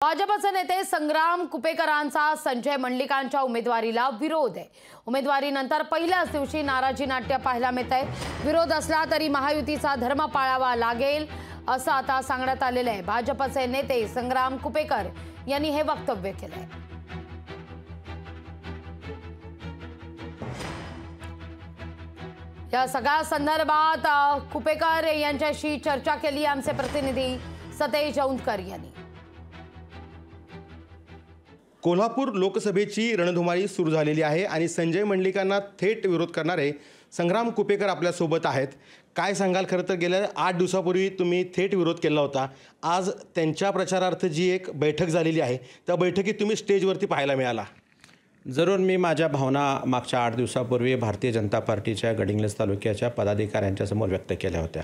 भाजपचे नेते संग्राम कुपेकरांचा संजय मंडलिकांच्या उमेदवारीला विरोध आहे। उमेदवारीनंतर पहिल्याच दिवशी नाराजी नाट्य पाहायला मिळतंय। विरोध असला तरी महायुतीचा धर्म पाळावा लागेल असं आता सांगण्यात आलेलं आहे। भाजपचे नेते संग्राम कुपेकर यांनी हे वक्तव्य केलंय। या सगळ्या संदर्भात कुपेकर यांच्याशी चर्चा केली आमचे प्रतिनिधी सतेज औंधकर यांनी। कोल्हापूर लोकसभेची रणधुमाळी सुरू झालेली आहे आणि संजय मंडलिकांना थेट विरोध करणारे संग्राम कुपेकर आपल्या सोबत आहेत। काय सांगाल? खरं तर गेल्या 8 दिवसापूर्वी तुम्ही थेट विरोध केला होता। आज त्यांच्या प्रचारार्थ जी एक बैठक झालेली आहे त्या बैठकीत तुम्ही स्टेजवरती पाहायला मिळाला। जरूर मी माझ्या भावना मागच्या 8 दिवसापूर्वी भारतीय जनता पार्टीच्या गडिंग्लज तालुक्याच्या पदाधिकाऱ्यांच्या समोर व्यक्त केल्या होत्या।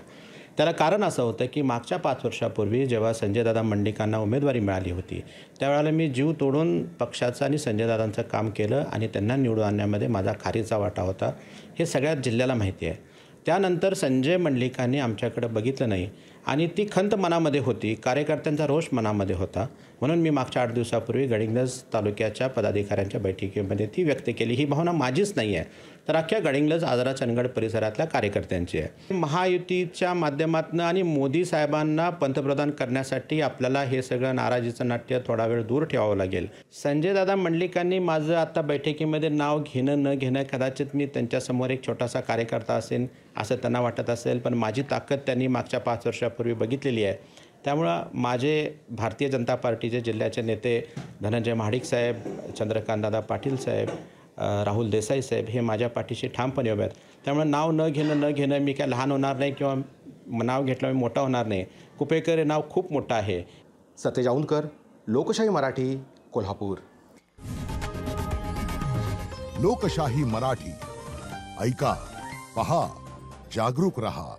त्याला कारण असं होतं की मागच्या 5 वर्षापूर्वी जेव्हा संजयदादा मंडलिकांना उमेदवारी मिळाली होती त्यावेळेला मी जीव तोडून पक्षाचं आणि संजयदादांचं काम केलं आणि त्यांना निवडून आणण्यामध्ये माझा खारीचा वाटा होता, हे सगळ्याच जिल्ह्याला माहिती आहे। त्यानंतर संजय मंडलिकांनी आमच्याकडे बघितलं नाही आणि ती खंत मनामध्ये होती, कार्यकर्त्यांचा रोष मनामध्ये होता, म्हणून मी मागच्या 8 दिवसापूर्वी गडिंग्लज तालुक्याच्या पदाधिकाऱ्यांच्या बैठकीमध्ये ती व्यक्त केली। ही भावना माझीच नाही आहे, तर अख्ख्या गडिंग्लज आजरा चंदगड परिसरातल्या कार्यकर्त्यांची आहे। महायुतीच्या माध्यमातून आणि मोदी साहेबांना पंतप्रधान करण्यासाठी आपल्याला हे सगळं नाराजीचं नाट्य थोडा वेळ दूर ठेवावं लागेल। संजयदादा मंडलिकांनी माझं आता बैठकीमध्ये नाव घेणं न घेणं, कदाचित मी त्यांच्यासमोर एक छोटासा कार्यकर्ता असेल असं त्यांना वाटत असेल, पण माझी ताकद त्यांनी मागच्या 5 वर्षापूर्वी बघितलेली आहे। त्यामुळं माझे भारतीय जनता पार्टीचे जिल्ह्याचे नेते धनंजय महाडिक साहेब, चंद्रकांतदादा पाटील साहेब, राहुल देसाई साहेब हे माझ्या पाठीशी ठामपणे उभे आहेत। त्यामुळे नाव न घेणं मी काय लहान होणार नाही किंवा नाव घेतलं मी मोठा होणार नाही। कुपेकर हे नाव खूप मोठं आहे। सतेज औंधकर, लोकशाही मराठी, कोल्हापूर। लोकशाही मराठी ऐका, पहा, जागरूक रहा।